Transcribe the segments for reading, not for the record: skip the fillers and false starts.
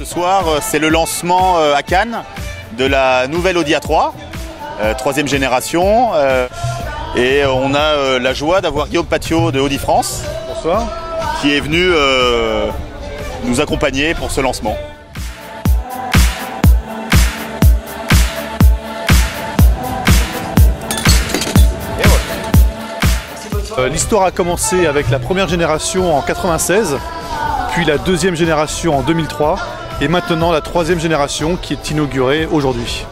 soir, c'est le lancement à Cannes de la nouvelle Audi A3, troisième génération. Et on a la joie d'avoir Guillaume Patiot de Audi France. Bonsoir. Qui est venu nous accompagner pour ce lancement. L'histoire a commencé avec la première génération en 96, puis la deuxième génération en 2003 et maintenant la troisième génération qui est inaugurée aujourd'hui.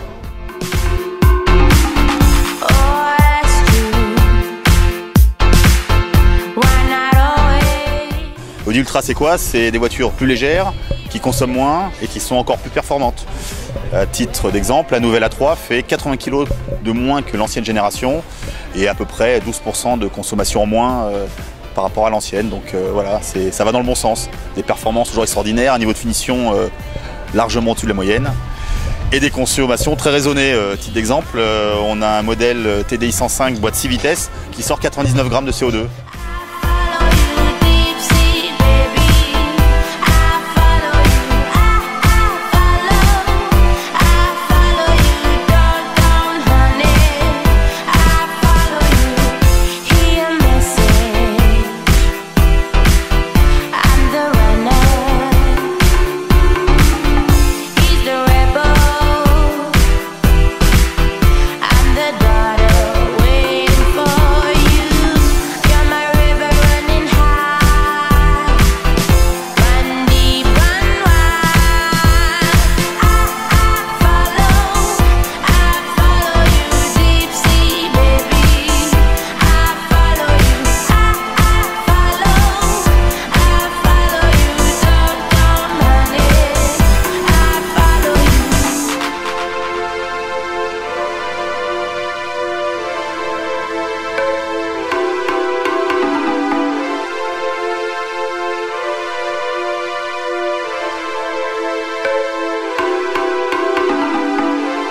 Audi Ultra, c'est quoi? C'est des voitures plus légères, qui consomment moins et qui sont encore plus performantes. À titre d'exemple, la nouvelle A3 fait 80 kg de moins que l'ancienne génération et à peu près 12% de consommation en moins par rapport à l'ancienne. Donc voilà, ça va dans le bon sens. Des performances toujours extraordinaires, un niveau de finition largement au-dessus de la moyenne et des consommations très raisonnées. Titre d'exemple, on a un modèle TDI 105 boîte 6 vitesses qui sort 99 grammes de CO2.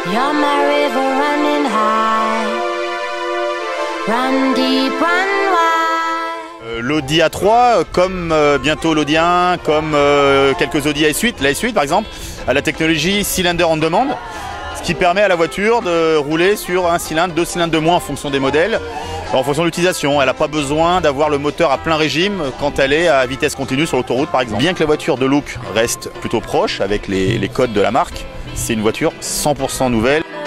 You're my river running high, run deep, run wide. L'Audi A3, comme bientôt l'Audi 1, comme quelques Audi A8, la S8 par exemple, a la technologie cylinder on demand, ce qui permet à la voiture de rouler sur un cylindre, 2 cylindres de moins en fonction des modèles, en fonction de l'utilisation. Elle n'a pas besoin d'avoir le moteur à plein régime quand elle est à vitesse continue sur l'autoroute par exemple. Bien que la voiture de look reste plutôt proche avec les codes de la marque, c'est une voiture 100% nouvelle. Baby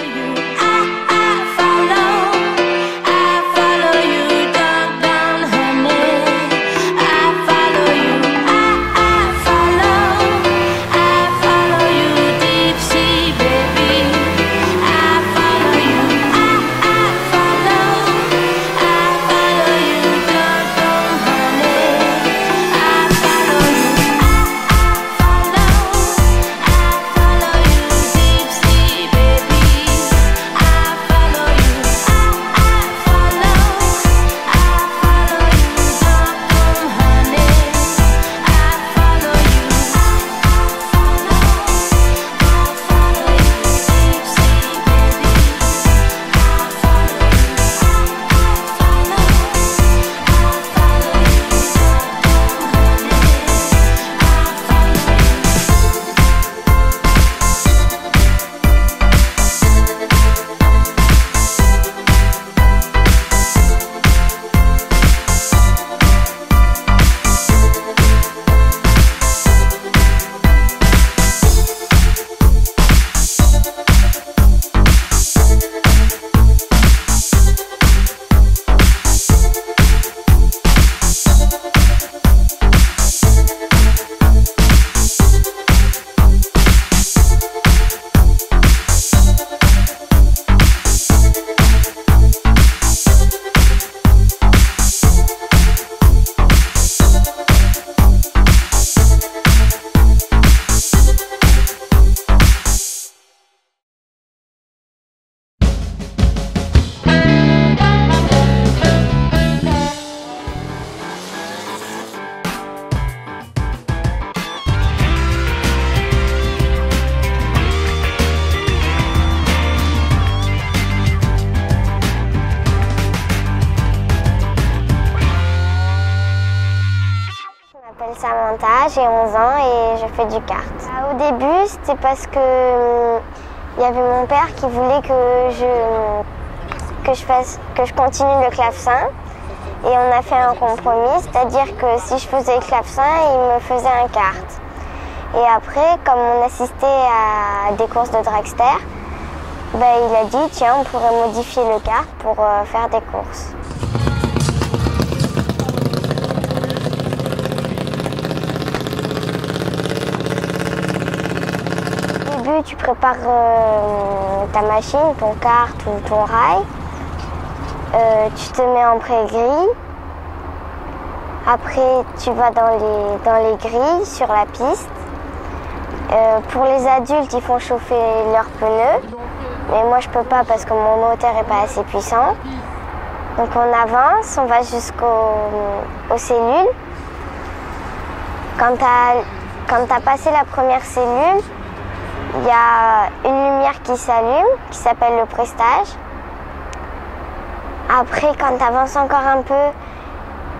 m'appelle Samantha, j'ai 11 ans et je fais du kart. Au début, c'était parce que il y avait mon père qui voulait que je continue le clavecin. Et on a fait un compromis, c'est-à-dire que si je faisais le clavecin, il me faisait un kart. Et après, comme on assistait à des courses de dragster, il a dit tiens, on pourrait modifier le kart pour faire des courses. Au début, tu prépares ta machine, ton kart ou ton rail. Tu te mets en pré-grille. Après, tu vas dans les grilles sur la piste. Pour les adultes, ils font chauffer leurs pneus. Mais moi, je peux pas parce que mon moteur n'est pas assez puissant. Donc on avance, on va jusqu'aux cellules. Quand tu as passé la première cellule, il y a une lumière qui s'allume, qui s'appelle le prestage. Après, quand tu avances encore un peu,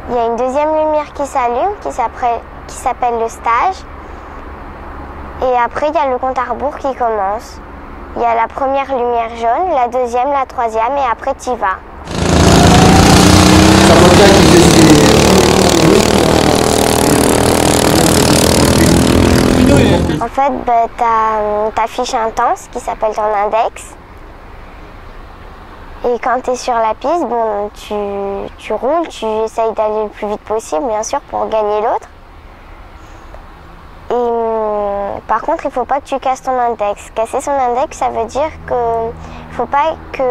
il y a une deuxième lumière qui s'allume, qui s'appelle le stage. Et après, il y a le compte à rebours qui commence. Il y a la première lumière jaune, la deuxième, la troisième, et après, tu y vas. En fait, tu affiches un temps, ce qui s'appelle ton index. Et quand tu es sur la piste, tu roules, tu essayes d'aller le plus vite possible, bien sûr, pour gagner l'autre. Et par contre, il ne faut pas que tu casses ton index. Casser son index, ça veut dire qu'il ne faut pas que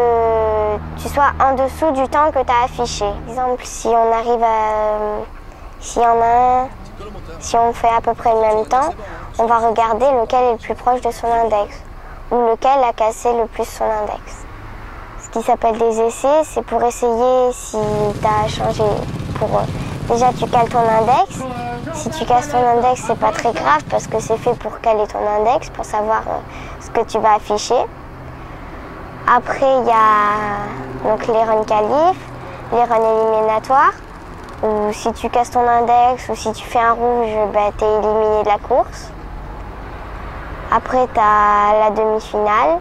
tu sois en dessous du temps que tu as affiché. Par exemple, si on arrive à... Si on fait à peu près le même temps, on va regarder lequel est le plus proche de son index ou lequel a cassé le plus son index. Ce qui s'appelle des essais, c'est pour essayer si tu as changé. Déjà, tu cales ton index. Si tu casses ton index, c'est pas très grave parce que c'est fait pour caler ton index, pour savoir ce que tu vas afficher. Après, il y a donc les runs qualifs, les runs éliminatoires, où si tu casses ton index ou si tu fais un rouge, tu es éliminé de la course. Après, tu as la demi-finale,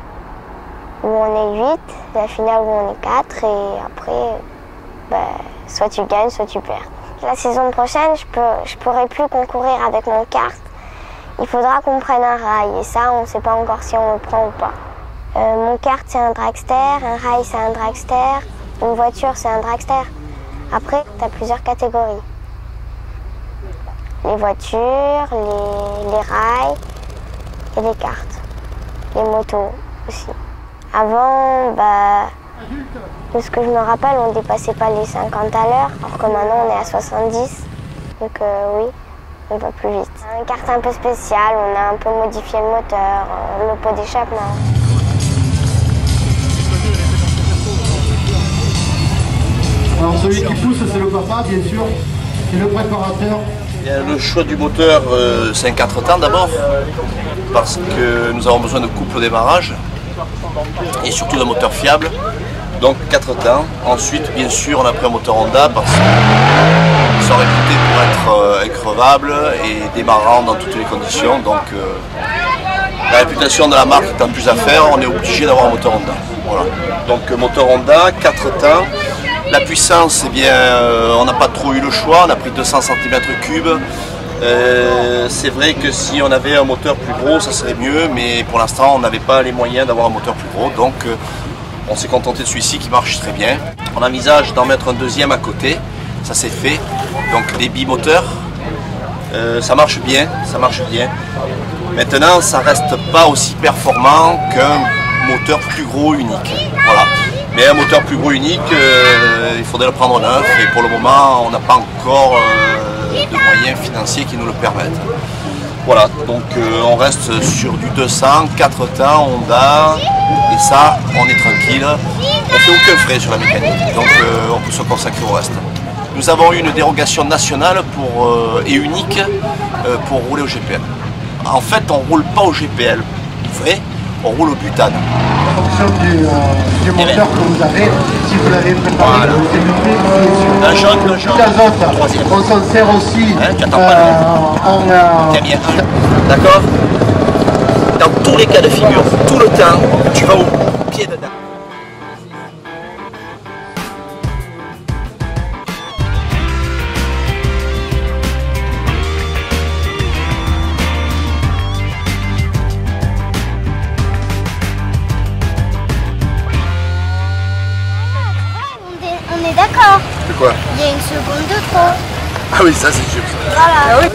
où on est 8, la finale où on est 4, et après, soit tu gagnes, soit tu perds. La saison prochaine, je pourrai plus concourir avec mon kart. Il faudra qu'on prenne un rail, et ça, on ne sait pas encore si on le prend ou pas. Mon kart, c'est un dragster, un rail, c'est un dragster, une voiture, c'est un dragster. Après, tu as plusieurs catégories. Les voitures, les rails et les cartes. Les motos aussi. Avant, de ce que je me rappelle, on ne dépassait pas les 50 à l'heure, alors que maintenant on est à 70. Donc oui, on va plus vite. Un kart un peu spécial, on a un peu modifié le moteur, le pot d'échappement. Alors celui qui pousse, c'est le papa, bien sûr, c'est le préparateur. Le choix du moteur, c'est un 4 temps d'abord, parce que nous avons besoin de couple au démarrage et surtout d'un moteur fiable, donc 4 temps. Ensuite, bien sûr, on a pris un moteur Honda parce qu'il sont réputés pour être increvable et démarrant dans toutes les conditions. Donc, la réputation de la marque étant plus à faire, on est obligé d'avoir un moteur Honda. Voilà. Donc, moteur Honda, 4 temps. La puissance, eh bien, on n'a pas trop eu le choix, on a pris 200 cm3. C'est vrai que si on avait un moteur plus gros, ça serait mieux, mais pour l'instant, on n'avait pas les moyens d'avoir un moteur plus gros, donc on s'est contenté de celui-ci qui marche très bien. On envisage d'en mettre un deuxième à côté, ça c'est fait, donc des bimoteurs, ça marche bien, ça marche bien. Maintenant, ça reste pas aussi performant qu'un moteur plus gros unique, voilà. Mais un moteur plus gros unique, il faudrait le prendre neuf et pour le moment on n'a pas encore de moyens financiers qui nous le permettent. Voilà, donc on reste sur du 200, 4 temps, Honda, et ça on est tranquille. On ne fait aucun frais sur la mécanique, donc on peut se consacrer au reste. Nous avons eu une dérogation nationale et unique pour rouler au GPL. En fait on ne roule pas au GPL, vrai. on roule au butane. En fonction du moteur que vous avez, si vous l'avez préparé, Voilà. vous évitez Un jaune, un jaune. l'azote. Troisième. On s'en sert aussi Hein, tu attends pas Tiens bien. D'accord? Dans tous les cas de figure, tout le temps, tu vas au pied dedans. On est d'accord. C'est quoi? Il y a une seconde de trop. Ah oui, ça c'est sûr. Voilà.